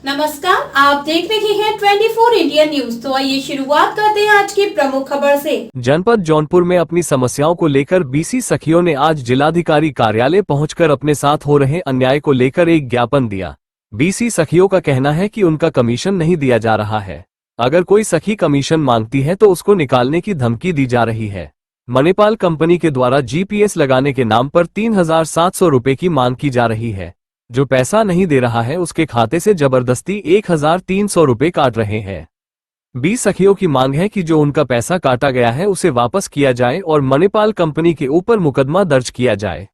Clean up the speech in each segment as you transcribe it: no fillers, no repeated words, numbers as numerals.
नमस्कार, आप देख रहे हैं 24 इंडिया न्यूज। तो आइए शुरुआत करते हैं आज की प्रमुख खबर से। जनपद जौनपुर में अपनी समस्याओं को लेकर बीसी सखियों ने आज जिलाधिकारी कार्यालय पहुंचकर अपने साथ हो रहे अन्याय को लेकर एक ज्ञापन दिया। बीसी सखियों का कहना है कि उनका कमीशन नहीं दिया जा रहा है। अगर कोई सखी कमीशन मांगती है तो उसको निकालने की धमकी दी जा रही है। मणिपाल कंपनी के द्वारा GPS लगाने के नाम पर 3700 रुपए की मांग की जा रही है। जो पैसा नहीं दे रहा है उसके खाते से जबरदस्ती 1300 रुपए काट रहे हैं। 20 सखियों की मांग है कि जो उनका पैसा काटा गया है उसे वापस किया जाए और मणिपाल कंपनी के ऊपर मुकदमा दर्ज किया जाए।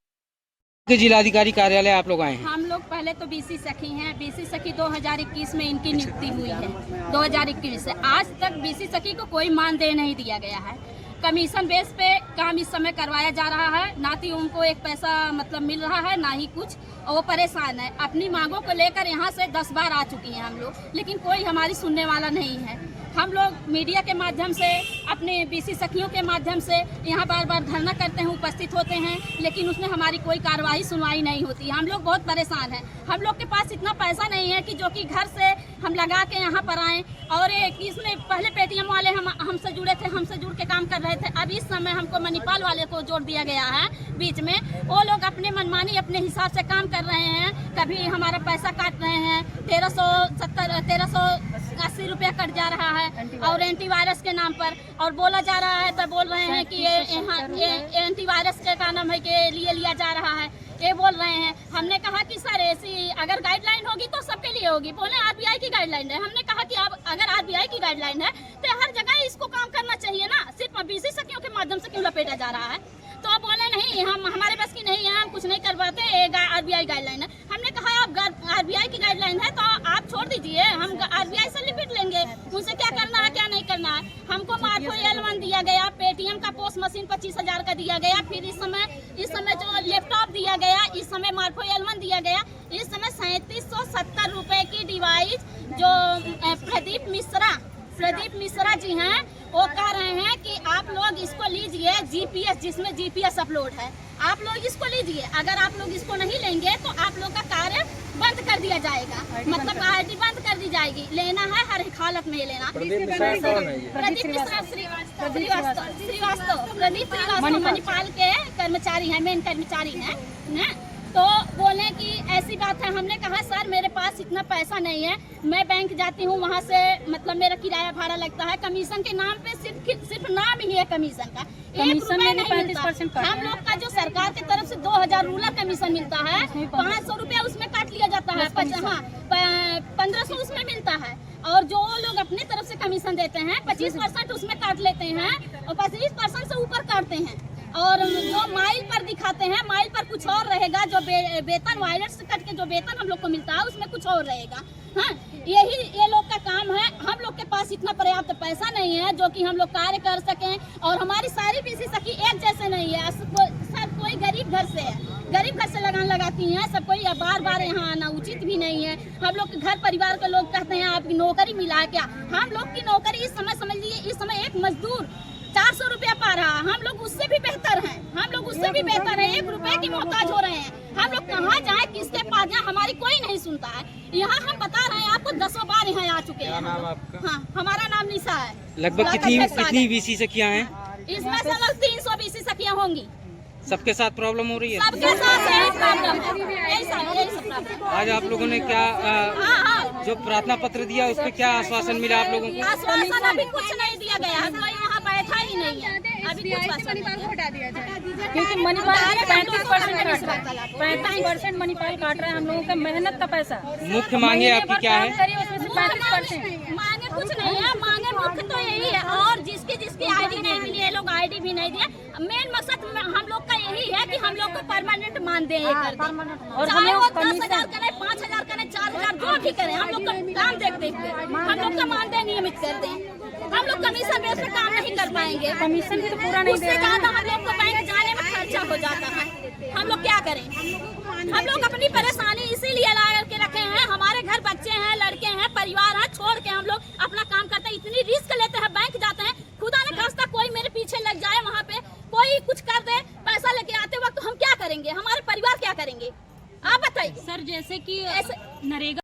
जिलाधिकारी कार्यालय आप लोग आए हैं। हम लोग पहले तो बीसी सखी हैं। बीसी सखी 2021 में इनकी नियुक्ति हुई है। 2021 से आज तक बीसी सखी को कोई मानदेय नहीं दिया गया है। कमीशन बेस पे काम इस समय करवाया जा रहा है। ना ही उनको एक पैसा मतलब मिल रहा है, ना ही कुछ, और वो परेशान है। अपनी मांगों को लेकर यहाँ से 10 बार आ चुकी हैं हम लोग, लेकिन कोई हमारी सुनने वाला नहीं है। हम लोग मीडिया के माध्यम से, अपने बीसी सखियों के माध्यम से यहाँ बार बार धरना करते हैं, उपस्थित होते हैं, लेकिन उसमें हमारी कोई कार्रवाई सुनवाई नहीं होती। हम लोग बहुत परेशान हैं। हम लोग के पास इतना पैसा नहीं है कि जो कि घर से हम लगा के यहाँ पर आएँ। और इसमें पहले पेटीएम वाले हमसे जुड़े थे, हमसे जुड़ के काम कर रहे थे। अब इस समय हमको मणिपाल वाले को जोड़ दिया गया है बीच में। वो लोग अपने मनमानी अपने हिसाब से काम कर रहे हैं। कभी हमारा पैसा काट रहे हैं, 1380 रुपया कट जा रहा है और एंटीवायरस के नाम पर। और बोला जा रहा है तो बोल रहे हैं कि ये एंटीवायरस के का नाम है के लिए लिया जा रहा है, ये बोल रहे हैं। हमने कहा कि सर ऐसी अगर गाइडलाइन होगी तो सबके लिए होगी। बोले RBI की गाइडलाइन है। हमने कहा कि अब अगर RBI की गाइडलाइन है तो हर जगह इसको काम करना चाहिए ना, सिर्फ बीसी सखियों के माध्यम से क्यों लपेटा जा रहा है। तो अब बोले नहीं, हम हमारे बस की नहीं है, हम कुछ नहीं कर पाते, RBI गाइडलाइन है। हमने कहा अब RBI की गाइडलाइन है तो आप छोड़ दीजिए, हम RBI से लिपट लेंगे। उनसे क्या करना है क्या नहीं करना है। हमको मार्फो L1 दिया गया, पेटीएम का पोस्ट मशीन 25,000 का दिया गया। फिर इस समय जो लैपटॉप दिया गया, इस समय मार्फो L1 दिया गया। इस समय 3770 रुपए की डिवाइस जो प्रदीप मिश्रा जी हैं, वो कह रहे हैं कि आप लोग इसको लीजिए, GPS जिसमें GPS अपलोड है, आप लोग इसको लीजिए। अगर आप लोग इसको नहीं लेंगे तो आप लोग का कार्य बंद कर दिया जाएगा, मतलब ID बंद कर दी जाएगी। लेना है हर एक हालत में लेना। प्रदीप श्रीवास्तव मणिपाल के कर्मचारी हैं, मेन कर्मचारी हैं ना। तो बोले कि ऐसी बात है। हमने कहा सर मेरे पास इतना पैसा नहीं है, मैं बैंक जाती हूँ, वहाँ से मतलब मेरा किराया भाड़ा लगता है। कमीशन के नाम पे सिर्फ नाम ही है कमीशन का, 1% हम लोग का जो सरकार की तरफ से 2000 रूलर कमीशन मिलता है, 500 रुपया उसमें काट लिया जाता है। 1500 उसमें मिलता है। और जो लोग अपने तरफ से कमीशन देते हैं 25% उसमें काट लेते हैं और 25% से ऊपर काटते हैं। और जो माइल पर दिखाते हैं, माइल पर कुछ और रहेगा। जो वेतन वायलेट से कट के जो वेतन हम लोग को मिलता है उसमें कुछ और रहेगा। हाँ, ये लोग का काम है। हम लोग के पास इतना पर्याप्त पैसा नहीं है जो कि हम लोग कार्य कर सकें। और हमारी सारी बीसी सखी एक जैसे नहीं है। सब कोई गरीब घर से है, गरीब घर से लगान लगाती हैं। सब कोई बार बार यहाँ आना उचित भी नहीं है। हम लोग के घर परिवार के लोग कहते हैं आपकी नौकरी मिला है क्या। हम लोग की नौकरी इस समय समझ लीजिए, इस समय एक मजदूर 400 रुपया पा रहा, हम लोग उससे भी बेहतर हैं। हम लोग उससे भी बेहतर हैं, 1 रुपए की मोहताज हो रहे हैं। हम लोग कहाँ जाएं, किसके पास जाएं, हमारी कोई नहीं सुनता है। यहाँ हम बता रहे हैं आपको, 10 बार यहाँ आ चुके हैं। हाँ, हमारा नाम निशा है। लगभग कितनी बीसी सखियाँ हैं? इसमें से लगभग 300 बीसी सखियाँ होंगी। सबके साथ प्रॉब्लम हो रही है? सबके साथ यही प्रॉब्लम है, यही सब प्रॉब्लम। आज आप लोगों ने क्या जो प्रार्थना पत्र दिया उस पर क्या आश्वासन मिला आप लोगों को? आश्वासन अभी कुछ नहीं दिया गया, कोई वहाँ बैठा ही नहीं है। अभी कुछ हटा दिया जाए, क्योंकि मणिपाल 35% मणिपाल काट रहा है हम लोगों का मेहनत का पैसा। मुख्य मांगे आपकी क्या है? 35% मांगे कुछ नहीं है। मांगे मुख्य तो यही है। और जिसकी ID नहीं मिली, ये लोग ID भी नहीं दिए। मेन मकसद हम लोग का यही है कि हम लोग को परमानेंट मानदेय कर दें। और चाहे वो 10,000 करें, 5,000 करें, 4,000 जो भी करें, हम लोग का काम देखते हुए हम लोग का मानदेय नियमित कर दें। हम लोग कमीशन बेस पे काम नहीं कर पाएंगे। कमीशन भी तो पूरा नहीं दे रहे हैं। उससे ज्यादा हम लोग को बैंक जाने में खर्चा हो जाता है। हम लोग क्या करें। हम लोग अपनी परेशानी इसीलिए ला के रखे हैं। हमारे घर बच्चे हैं, लड़के हैं, परिवार है, छोड़ के हम लोग अपना काम करते हैं। इतनी रिस्क लेते हैं, बैंक जाते हैं, खुदा न खास्ता कोई मेरे पीछे लग जाए, वहाँ पे कोई कुछ कर दे, पैसा लेके आते वक्त हम क्या करेंगे, हमारे परिवार क्या करेंगे, आप बताइए। सर जैसे कि नरेगा